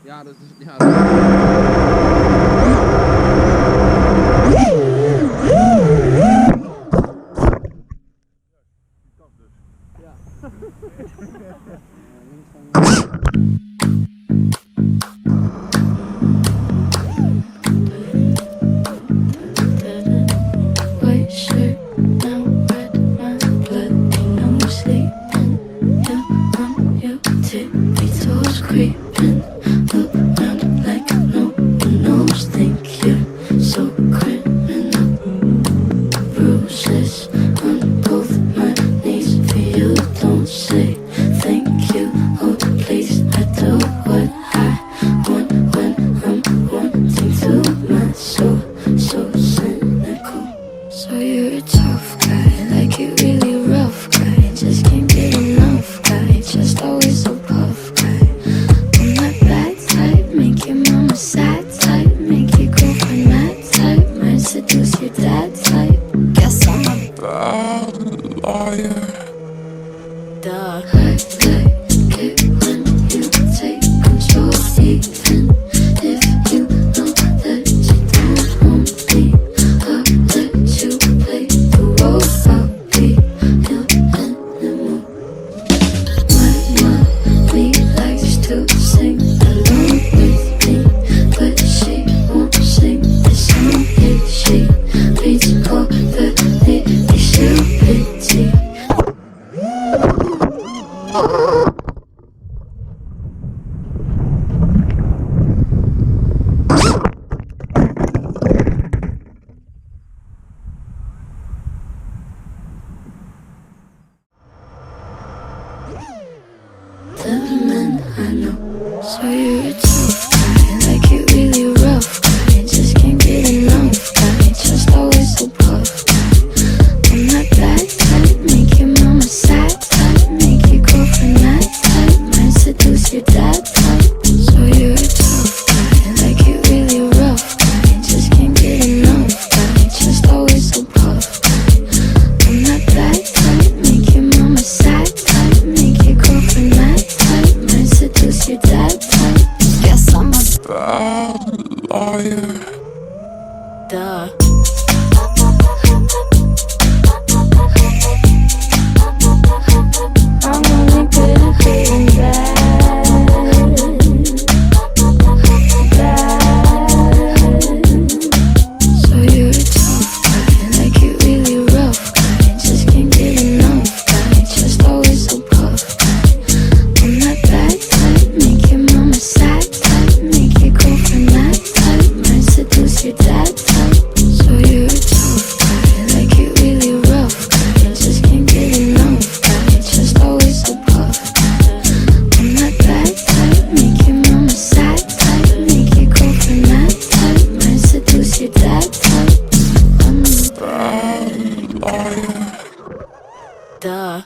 Ja, das ist. Ja, White shirt, now red, my blood, ain't no sleeping. Yeah, on your tippy toes creeping. Look round like no one knows. Think you're so criminal. Bruises on both my knees for you. Don't say thank you, oh please. I do what I want when I'm wanting to. My soul, so cynical. So you're a tough guy, like you really rough guy. Just can't get enough guy, just always so puff guy. I'm that bad type, make your mama sad type, make your girlfriend mad type, might seduce your dad type. Guess I'm a bad liar. Duh. I like it when you take control, even if you know that you don't want me. I'll let you play the role. I'll be your animal. My mommy likes to sing along with me, but she won't sing the song if she reads all the lyrics she'll pity. The men I know. So you're a tough guy, like you really rough guy. Just can't get enough guy, just always so puff guy. I'm that bad type, make your mama sad type, make your girlfriend mad type, might seduce your dad type. So you're a tough guy, like you really rough guy. Just can't get enough guy, just always so puff guy. I'm that bad type, make your mama sad type, make your girlfriend mad type, might seduce your dad type. Guess I'm a bad liar. Duh. I'm only good at being bad. So you're a tough guy, like you really rough guy. Just can't get enough guy, just always so puff guy. I'm that bad type, make your mama sad type, make your girlfriend mad type, might seduce your dad type. So you're a tough guy, like you really rough guy. Just can't get enough guy, just always so puff guy. I'm that bad type, make your mama sad type, make your girlfriend mad type, might seduce your dad type. I'm a bad liar. Duh.